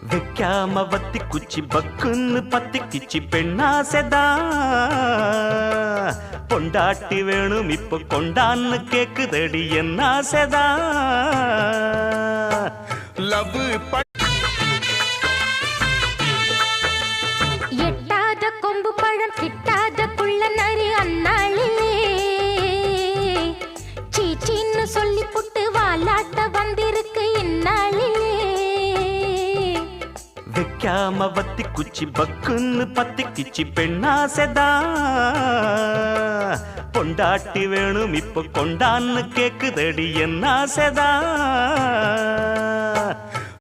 வைக்காம வத்தி குச்சி பக்குன்னு பத்தி கிச்சி பெண்ணாசைதா பொண்டாட்டி வேணும் இப்ப கொண்டான்னு கேக்குதடி என்ன ஆசைதா லவ் எட்டாத கொம்பு பழம் கிட்டாத புள்ள நரி அண்ணாளிலே சீச்சின்னு சொல்லி புட்டு வாலாட்ட வந்திருக்கு இந்நாளிலே வைக்காம வத்தி குச்சி பக்குன்னு பத்தி கிச்சி பெண்ணாசைதா பொண்டாட்டி வேணும் இப்ப கொண்டான்னு கேக்குதடி என்ன ஆசைதா